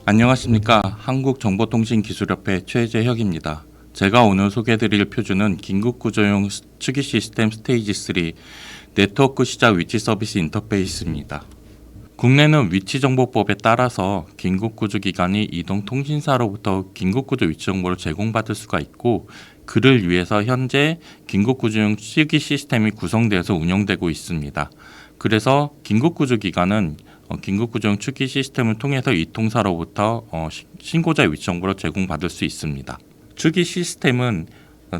안녕하십니까. 한국정보통신기술협회 최재혁입니다. 제가 오늘 소개해드릴 표준은 긴급구조용 추기 시스템 스테이지 3 네트워크 시작 위치 서비스 인터페이스입니다. 국내는 위치정보법에 따라서 긴급구조기관이 이동통신사로부터 긴급구조 위치정보를 제공받을 수가 있고, 그를 위해서 현재 긴급구조용 추기 시스템이 구성되어서 운영되고 있습니다. 그래서 긴급구조기관은 긴급구조용 추기 시스템을 통해서 이 통사로부터 신고자 위치 정보를 제공받을 수 있습니다. 추기 시스템은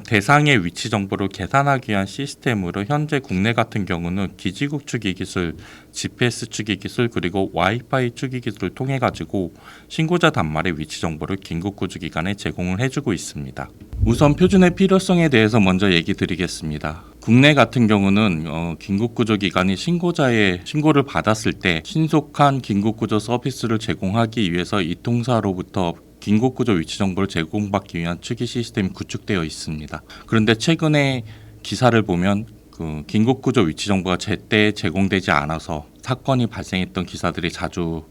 대상의 위치 정보를 계산하기 위한 시스템으로 현재 국내 같은 경우는 기지국 추기 기술, GPS 추기 기술, 그리고 와이파이 추기 기술을 통해 가지고 신고자 단말의 위치 정보를 긴급구조기관에 제공을 해주고 있습니다. 우선 표준의 필요성에 대해서 먼저 얘기 드리겠습니다. 국내 같은 경우는 긴급구조기관이 신고자의 신고를 받았을 때 신속한 긴급구조 서비스를 제공하기 위해서 이 통사로부터 긴급구조 위치 정보를 제공받기 위한 추기 시스템이 구축되어 있습니다. 그런데 최근에 기사를 보면 긴급구조 위치 정보가 제때 제공되지 않아서 사건이 발생했던 기사들이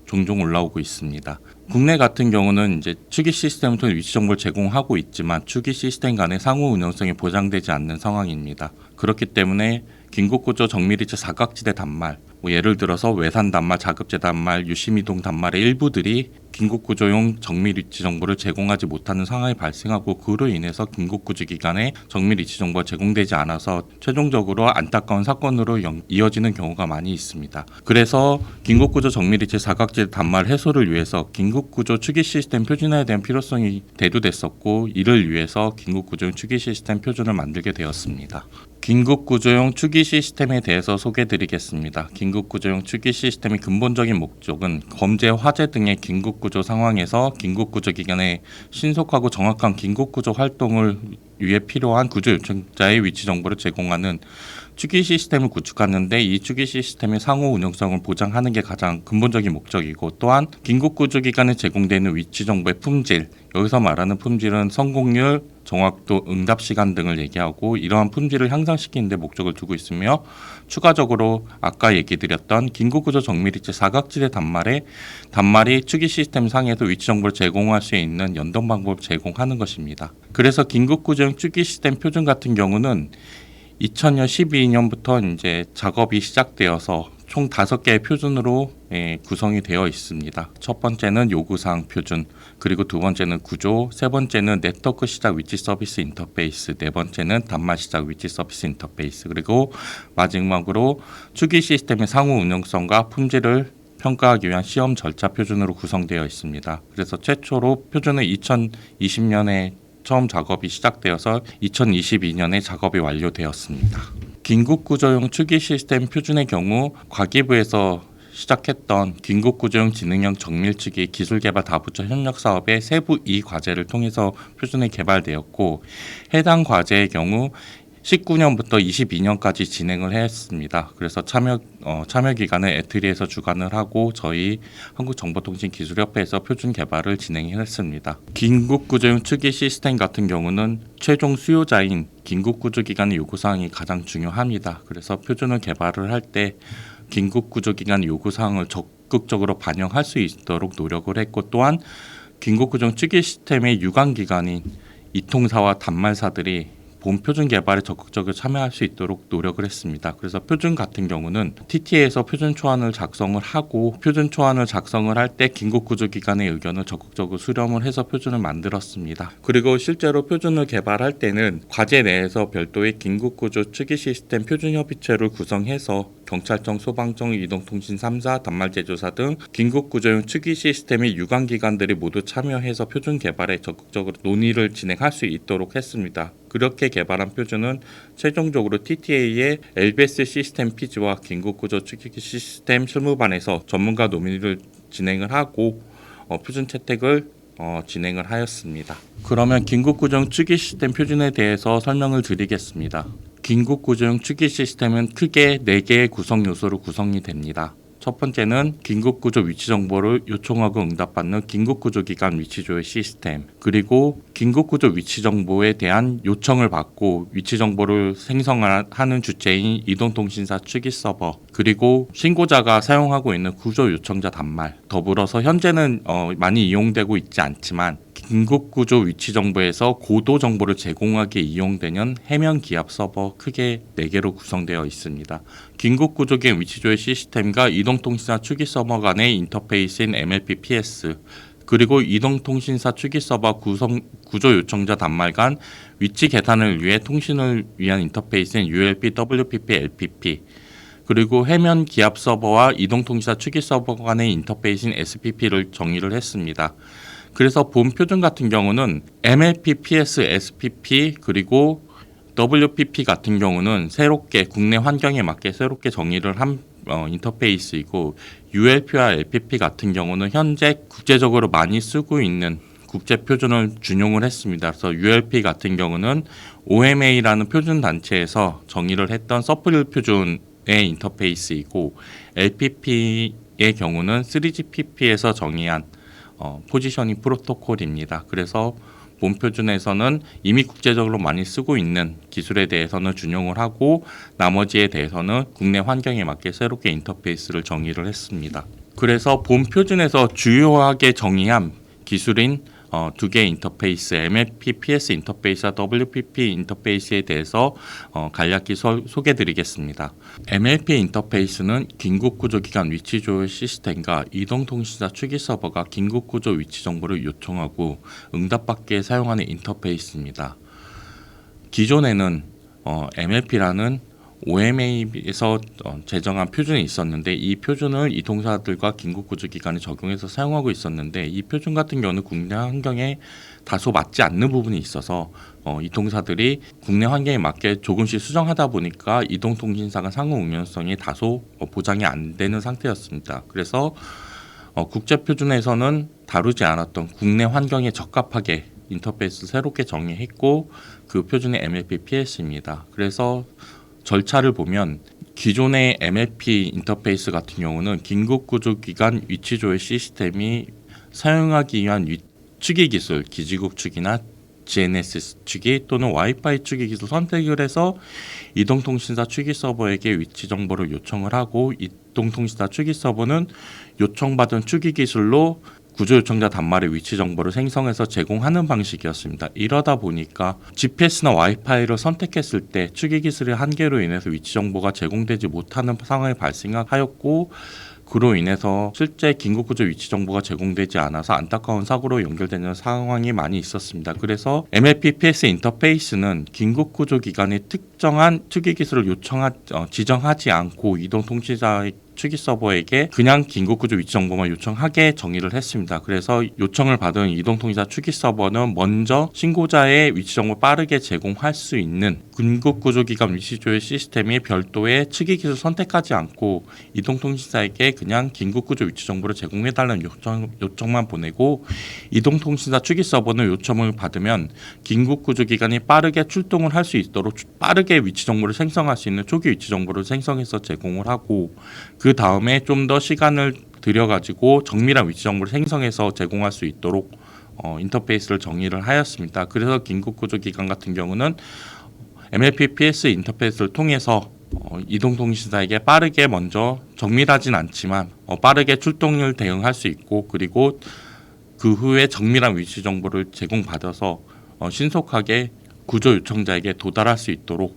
종종 올라오고 있습니다. 국내 같은 경우는 이제 추기 시스템을 통해 위치 정보를 제공하고 있지만 추기 시스템 간의 상호 운영성이 보장되지 않는 상황입니다. 그렇기 때문에 긴급구조 정밀위치 사각지대 단말, 예를 들어서 외산 단말, 자급제 단말, 유심이동 단말의 일부들이 긴급구조용 정밀위치 정보를 제공하지 못하는 상황이 발생하고, 그로 인해서 긴급구조기관에 정밀위치 정보가 제공되지 않아서 최종적으로 안타까운 사건으로 이어지는 경우가 많이 있습니다. 그래서 긴급구조 정밀위치 사각지대 단말 해소를 위해서 긴급구조 추기 시스템 표준화에 대한 필요성이 대두됐었고, 이를 위해서 긴급구조용 추기 시스템 표준을 만들게 되었습니다. 긴급구조용 추기 시스템에 대해서 소개해드리겠습니다. 긴급구조용 추기 시스템의 근본적인 목적은 범죄, 화재 등의 긴급구조 상황에서 긴급구조기관의 신속하고 정확한 긴급구조 활동을 위해 필요한 구조 요청자의 위치 정보를 제공하는 추기 시스템을 구축하는데, 이 추기 시스템의 상호 운영성을 보장하는 게 가장 근본적인 목적이고, 또한 긴급구조기관에 제공되는 위치 정보의 품질, 여기서 말하는 품질은 성공률, 정확도, 응답 시간 등을 얘기하고, 이러한 품질을 향상시키는 데 목적을 두고 있으며, 추가적으로 아까 얘기 드렸던 긴급구조 정밀위치 사각지대 단말이 추기 시스템 상에서 위치 정보를 제공할 수 있는 연동 방법을 제공하는 것입니다. 그래서 긴급구조용 추기 시스템 표준 같은 경우는 2000년 12년부터 이제 작업이 시작되어서 총 5개의 표준으로 구성이 되어 있습니다. 첫 번째는 요구사항 표준, 그리고 두 번째는 구조, 세 번째는 네트워크 시작 위치 서비스 인터페이스, 네 번째는 단말 시작 위치 서비스 인터페이스, 그리고 마지막으로 추기 시스템의 상호 운영성과 품질을 평가하기 위한 시험 절차 표준으로 구성되어 있습니다. 그래서 최초로 표준은 2020년에 처음 작업이 시작되어서 2022년에 작업이 완료되었습니다. 긴급구조용 추기 시스템 표준의 경우 과기부에서 시작했던 긴급구조용 지능형 정밀추기 기술개발 다부처 협력 사업의 세부 2과제를 통해서 표준이 개발되었고, 해당 과제의 경우 19년부터 22년까지 진행을 했습니다. 그래서 참여 기관은 에트리에서 주관을 하고 저희 한국정보통신기술협회에서 표준 개발을 진행했습니다. 긴급구조용 추기 시스템 같은 경우는 최종 수요자인 긴급구조기관의 요구사항이 가장 중요합니다. 그래서 표준을 개발을 할 때 긴급구조기관의 요구사항을 적극적으로 반영할 수 있도록 노력을 했고, 또한 긴급구조용 추기 시스템의 유관기관인 이통사와 단말사들이 본 표준 개발에 적극적으로 참여할 수 있도록 노력을 했습니다. 그래서 표준 같은 경우는 TTA에서 표준 초안을 작성을 하고, 표준 초안을 작성을 할 때 긴급구조기관의 의견을 적극적으로 수렴을 해서 표준을 만들었습니다. 그리고 실제로 표준을 개발할 때는 과제 내에서 별도의 긴급구조 추기 시스템 표준협의체를 구성해서 경찰청, 소방청, 이동통신 3사, 단말제조사 등 긴급구조용 추기 시스템의 유관기관들이 모두 참여해서 표준 개발에 적극적으로 논의를 진행할 수 있도록 했습니다. 그렇게 개발한 표준은 최종적으로 TTA의 LBS 시스템 피지와 긴급구조 추기 시스템 실무반에서 전문가 논의를 진행을 하고 표준 채택을 진행을 하였습니다. 그러면 긴급구조용 추기 시스템 표준에 대해서 설명을 드리겠습니다. 긴급구조용 추기 시스템은 크게 4개의 구성 요소로 구성이 됩니다. 첫 번째는 긴급구조 위치 정보를 요청하고 응답받는 긴급구조기관 위치조회 시스템, 그리고 긴급구조 위치 정보에 대한 요청을 받고 위치 정보를 생성하는 주체인 이동통신사 추기 서버, 그리고 신고자가 사용하고 있는 구조 요청자 단말, 더불어서 현재는 많이 이용되고 있지 않지만 긴급구조 위치 정보에서 고도 정보를 제공하기에 이용되는 해면 기압 서버 크게 4개로 구성되어 있습니다. 긴급구조기관 위치조회 시스템과 이동통신사 추기 서버 간의 인터페이스인 MLP-PS, 그리고 이동통신사 추기 서버 구조 요청자 단말 간 위치 계산을 위해 통신을 위한 인터페이스인 ULP, WPP, LPP, 그리고 해면 기압 서버와 이동통신사 추기 서버 간의 인터페이스인 SPP를 정의를 했습니다. 그래서 본 표준 같은 경우는 MLP, PS, SPP 그리고 WPP 같은 경우는 새롭게 국내 환경에 맞게 새롭게 정의를 한 인터페이스이고, ULP와 LPP 같은 경우는 현재 국제적으로 많이 쓰고 있는 국제 표준을 준용을 했습니다. 그래서 ULP 같은 경우는 OMA라는 표준 단체에서 정의를 했던 서프릴 표준의 인터페이스이고, LPP의 경우는 3GPP에서 정의한 포지셔닝 프로토콜입니다. 그래서 본 표준에서는 이미 국제적으로 많이 쓰고 있는 기술에 대해서는 준용을 하고, 나머지에 대해서는 국내 환경에 맞게 새롭게 인터페이스를 정의를 했습니다. 그래서 본 표준에서 주요하게 정의한 기술인 2개의 인터페이스, MLP, PS 인터페이스와 WPP 인터페이스에 대해서 간략히 소개드리겠습니다. MLP 인터페이스는 긴급구조기관 위치조회 시스템과 이동통신사 추기 서버가 긴급구조 위치 정보를 요청하고 응답받기에 사용하는 인터페이스입니다. 기존에는 MLP라는 OMA에서 제정한 표준이 있었는데, 이 표준을 이동사들과 긴급구조기관이 적용해서 사용하고 있었는데, 이 표준 같은 경우는 국내 환경에 다소 맞지 않는 부분이 있어서 이동사들이 국내 환경에 맞게 조금씩 수정하다 보니까 이동통신사가 상호 응용성이 다소 보장이 안 되는 상태였습니다. 그래서 국제 표준에서는 다루지 않았던 국내 환경에 적합하게 인터페이스를 새롭게 정의했고, 그 표준이 MLP-PS입니다. 그래서 절차를 보면 기존의 MLP 인터페이스 같은 경우는 긴급구조기관 위치조회 시스템이 사용하기 위한 추기 기술, 기지국 추기나 GNSS 추기 또는 와이파이 추기 기술 선택을 해서 이동통신사 추기 서버에게 위치 정보를 요청을 하고, 이동통신사 추기 서버는 요청받은 추기 기술로 구조 요청자 단말의 위치 정보를 생성해서 제공하는 방식이었습니다. 이러다 보니까 GPS나 와이파이를 선택했을 때 추기 기술의 한계로 인해서 위치 정보가 제공되지 못하는 상황이 발생하였고, 그로 인해서 실제 긴급구조 위치 정보가 제공되지 않아서 안타까운 사고로 연결되는 상황이 많이 있었습니다. 그래서 MLP-PS 인터페이스는 긴급구조기관이 특정한 추기 기술을 지정하지 않고 이동통신사의 추기 서버에게 그냥 긴급구조 위치 정보만 요청하게 정의를 했습니다. 그래서 요청을 받은 이동통신사 추기 서버는 먼저 신고자의 위치 정보를 빠르게 제공할 수 있는 긴급구조기관 위치조회 시스템이 별도의 추기 기술 선택하지 않고 이동통신사에게 그냥 긴급구조 위치 정보를 제공해달라는 요청만 보내고, 이동통신사 추기 서버는 요청을 받으면 긴급구조기관이 빠르게 출동을 할 수 있도록 빠르게 위치 정보를 생성할 수 있는 초기 위치 정보를 생성해서 제공을 하고, 그 다음에 좀 더 시간을 들여가지고 정밀한 위치 정보를 생성해서 제공할 수 있도록 인터페이스를 정의를 하였습니다. 그래서 긴급구조기관 같은 경우는 MLP-PS 인터페이스를 통해서 이동통신사에게 빠르게 먼저 정밀하진 않지만 빠르게 출동을 대응할 수 있고, 그리고 그 후에 정밀한 위치 정보를 제공받아서 신속하게 구조 요청자에게 도달할 수 있도록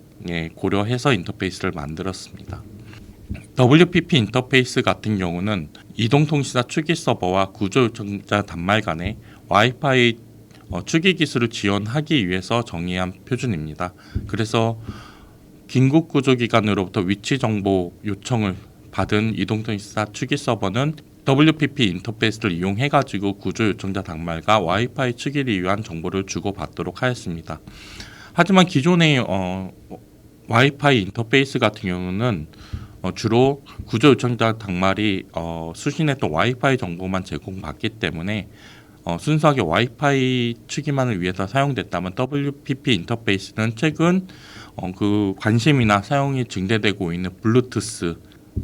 고려해서 인터페이스를 만들었습니다. WPP 인터페이스 같은 경우는 이동통신사 추기 서버와 구조 요청자 단말 간의 와이파이 추기 기술을 지원하기 위해서 정의한 표준입니다. 그래서 긴급구조기관으로부터 위치 정보 요청을 받은 이동통신사 추기 서버는 WPP 인터페이스를 이용해가지고 구조 요청자 단말과 와이파이 추기를 위한 정보를 주고받도록 하였습니다. 하지만 기존의 와이파이 인터페이스 같은 경우는 주로 구조 요청자 단말이 수신했던 와이파이 정보만 제공받기 때문에 순수하게 와이파이 추기만을 위해서 사용됐다면, WPP 인터페이스는 최근 그 관심이나 사용이 증대되고 있는 블루투스,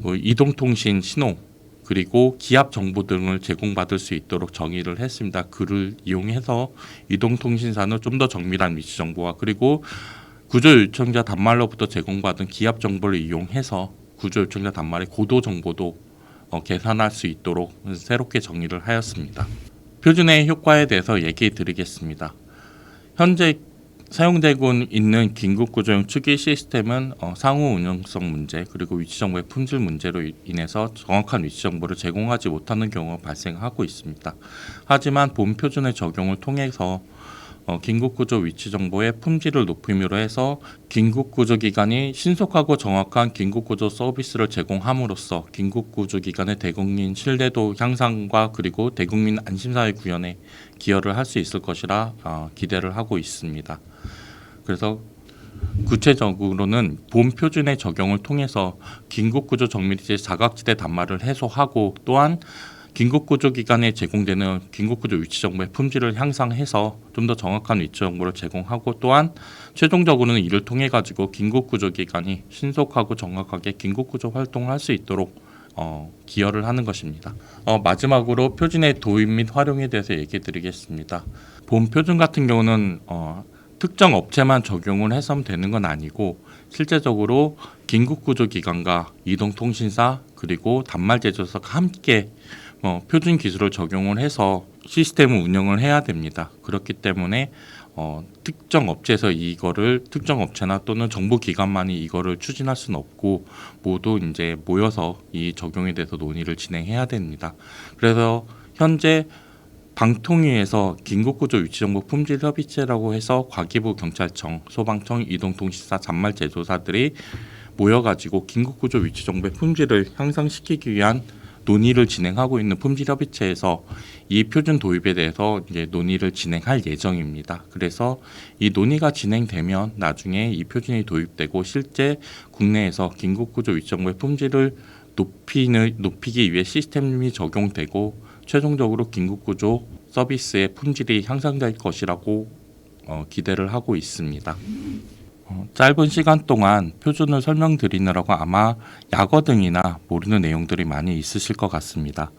이동통신 신호, 그리고 기압 정보 등을 제공받을 수 있도록 정의를 했습니다. 그를 이용해서 이동통신사는 좀 더 정밀한 위치 정보와 그리고 구조 요청자 단말로부터 제공받은 기압 정보를 이용해서 구조 요청자 단말의 고도 정보도 계산할 수 있도록 새롭게 정의를 하였습니다. 표준의 효과에 대해서 얘기해 드리겠습니다. 현재 사용되고 있는 긴급구조용 추기 시스템은 상호 운영성 문제 그리고 위치 정보의 품질 문제로 인해서 정확한 위치 정보를 제공하지 못하는 경우가 발생하고 있습니다. 하지만 본 표준의 적용을 통해서 긴급구조 위치 정보의 품질을 높임으로 해서 긴급구조기관이 신속하고 정확한 긴급구조 서비스를 제공함으로써 긴급구조기관의 대국민 신뢰도 향상과 그리고 대국민 안심사회 구현에 기여를 할 수 있을 것이라 기대를 하고 있습니다. 그래서 구체적으로는 본 표준의 적용을 통해서 긴급구조 정밀지 사각지대 단말을 해소하고 또한 긴급구조기관에 제공되는 긴급구조 위치 정보의 품질을 향상해서 좀 더 정확한 위치 정보를 제공하고 또한 최종적으로는 이를 통해 가지고 긴급구조기관이 신속하고 정확하게 긴급구조 활동을 할 수 있도록 기여를 하는 것입니다. 마지막으로 표준의 도입 및 활용에 대해서 얘기해 드리겠습니다. 본 표준 같은 경우는 특정 업체만 적용을 해서 되는 건 아니고 실제적으로 긴급구조기관과 이동통신사 그리고 단말 제조사가 함께 표준 기술을 적용을 해서 시스템을 운영을 해야 됩니다. 그렇기 때문에 특정 업체에서 이거를 특정 업체나 또는 정보기관만이 이거를 추진할 수는 없고 모두 이제 모여서 이 적용에 대해서 논의를 진행해야 됩니다. 그래서 현재 방통위에서 긴급구조 위치정보 품질 협의체라고 해서 과기부 경찰청, 소방청, 이동통신사, 단말 제조사들이 모여가지고 긴급구조 위치정보의 품질을 향상시키기 위한 논의를 진행하고 있는 품질협의체에서 이 표준 도입에 대해서 이제 논의를 진행할 예정입니다. 그래서 이 논의가 진행되면 나중에 이 표준이 도입되고 실제 국내에서 긴급구조 위치정보의 품질을 높이기 위해 시스템이 적용되고 최종적으로 긴급구조 서비스의 품질이 향상될 것이라고 기대를 하고 있습니다. 짧은 시간 동안 표준을 설명드리느라고 아마 약어 등이나 모르는 내용들이 많이 있으실 것 같습니다.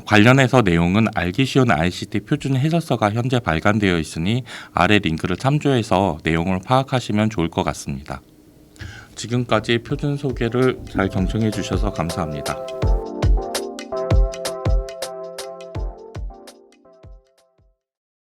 관련해서 내용은 알기 쉬운 ICT 표준 해설서가 현재 발간되어 있으니 아래 링크를 참조해서 내용을 파악하시면 좋을 것 같습니다. 지금까지 표준 소개를 잘 경청해 주셔서 감사합니다.